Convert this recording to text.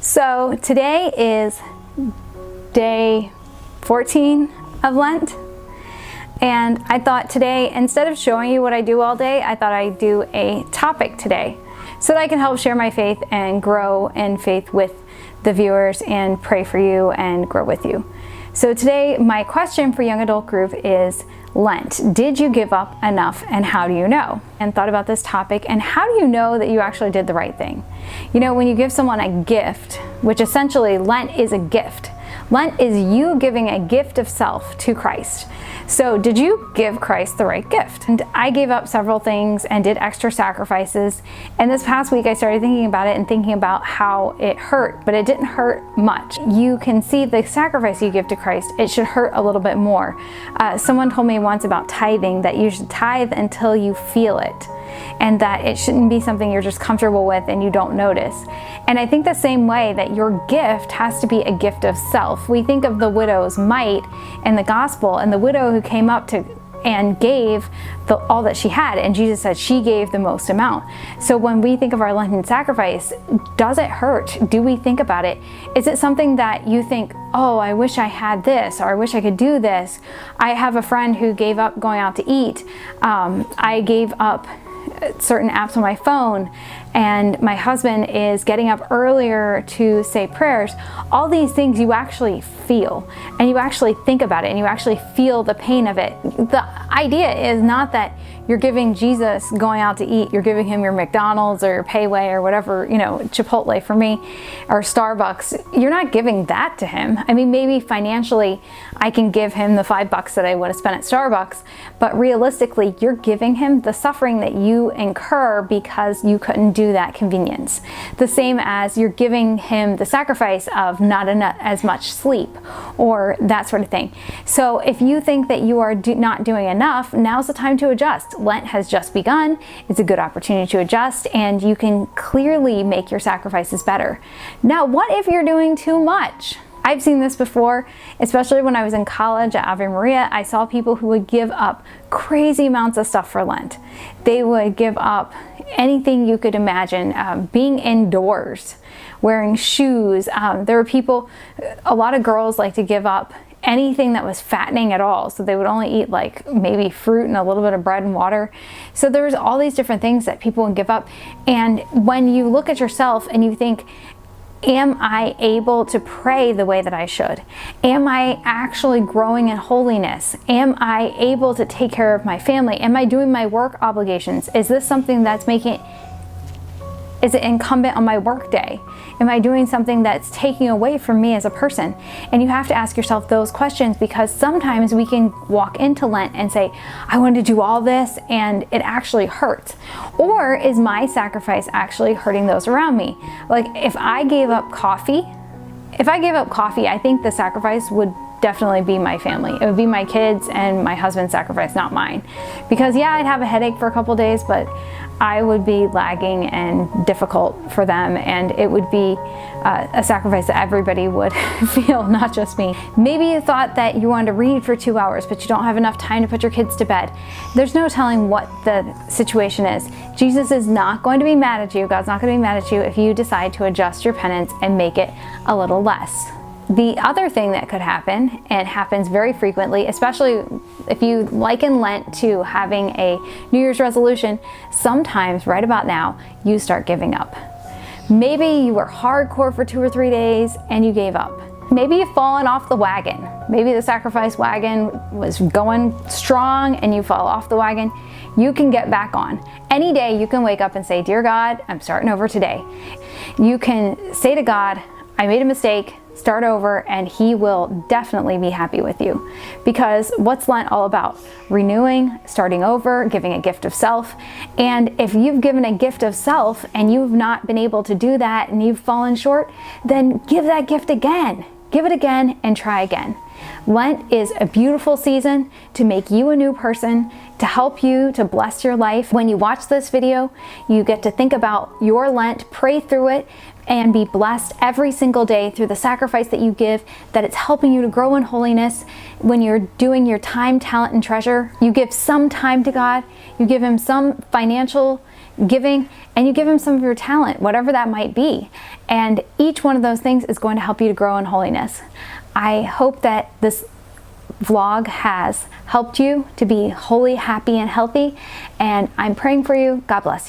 So today is day 14 of Lent, and I thought today, instead of showing you what I do all day, I thought I'd do a topic today so that I can help share my faith and grow in faith with the viewers and pray for you and grow with you. So today my question for young adult group is Lent. Did you give up enough, and how do you know? And thought about this topic, and how do you know that you actually did the right thing? You know, when you give someone a gift, which essentially Lent is a gift. Lent is you giving a gift of self to Christ. So did you give Christ the right gift? And I gave up several things and did extra sacrifices. And this past week I started thinking about it and thinking about how it hurt, but it didn't hurt much. You can see the sacrifice you give to Christ, it should hurt a little bit more. Someone told me once about tithing that you should tithe until you feel it, and that it shouldn't be something you're just comfortable with and you don't notice. And I think the same way that your gift has to be a gift of self. We think of the widow's mite in the gospel, and the widow who came up to and gave all that she had, and Jesus said she gave the most amount. So when we think of our Lenten sacrifice, does it hurt? Do we think about it? Is it something that you think, oh, I wish I had this, or I wish I could do this? I have a friend who gave up going out to eat. I gave up certain apps on my phone, and my husband is getting up earlier to say prayers. All these things you actually feel, and you actually think about it, and you actually feel the pain of it. The idea is not that you're giving Jesus going out to eat, you're giving him your McDonald's or your Payway or whatever, you know, Chipotle for me, or Starbucks. You're not giving that to him. I mean, maybe financially I can give him the $5 that I would have spent at Starbucks, but realistically you're giving him the suffering that you incur because you couldn't do that convenience. The same as you're giving him the sacrifice of not as much sleep or that sort of thing. So if you think that you are not doing enough, now's the time to adjust. Lent has just begun. It's a good opportunity to adjust, and you can clearly make your sacrifices better. Now, what if you're doing too much? I've seen this before, especially when I was in college at Ave Maria. I saw people who would give up crazy amounts of stuff for Lent. They would give up anything you could imagine, being indoors, wearing shoes. There were people, a lot of girls like to give up anything that was fattening at all. So they would only eat like maybe fruit and a little bit of bread and water. So there's all these different things that people would give up. And when you look at yourself and you think, am I able to pray the way that I should? Am I actually growing in holiness? Am I able to take care of my family? Am I doing my work obligations? Is this something that's is it incumbent on my work day? Am I doing something that's taking away from me as a person? And you have to ask yourself those questions, because sometimes we can walk into Lent and say, I want to do all this, and it actually hurts. Or is my sacrifice actually hurting those around me? Like if I gave up coffee, I think the sacrifice would definitely be my family. It would be my kids and my husband's sacrifice, not mine. Because yeah, I'd have a headache for a couple days, but I would be lagging and difficult for them, and it would be a sacrifice that everybody would feel, not just me. Maybe you thought that you wanted to read for 2 hours, but you don't have enough time to put your kids to bed. There's no telling what the situation is. Jesus is not going to be mad at you. God's not going to be mad at you if you decide to adjust your penance and make it a little less. The other thing that could happen, and happens very frequently, especially if you liken Lent to having a New Year's resolution, sometimes right about now you start giving up. Maybe you were hardcore for 2 or 3 days and you gave up. Maybe you've fallen off the wagon. Maybe the sacrifice wagon was going strong and you fall off the wagon. You can get back on. Any day you can wake up and say, Dear God, I'm starting over today. You can say to God, I made a mistake, start over, and he will definitely be happy with you. Because what's Lent all about? Renewing, starting over, giving a gift of self. And if you've given a gift of self and you've not been able to do that and you've fallen short, then give that gift again. Give it again and try again. Lent is a beautiful season to make you a new person, to help you to bless your life. When you watch this video, you get to think about your Lent, pray through it, and be blessed every single day through the sacrifice that you give, that it's helping you to grow in holiness. When you're doing your time, talent, and treasure, you give some time to God, you give him some financial giving, and you give him some of your talent, whatever that might be. And each one of those things is going to help you to grow in holiness. I hope that this vlog has helped you to be holy, happy, and healthy, and I'm praying for you. God bless you.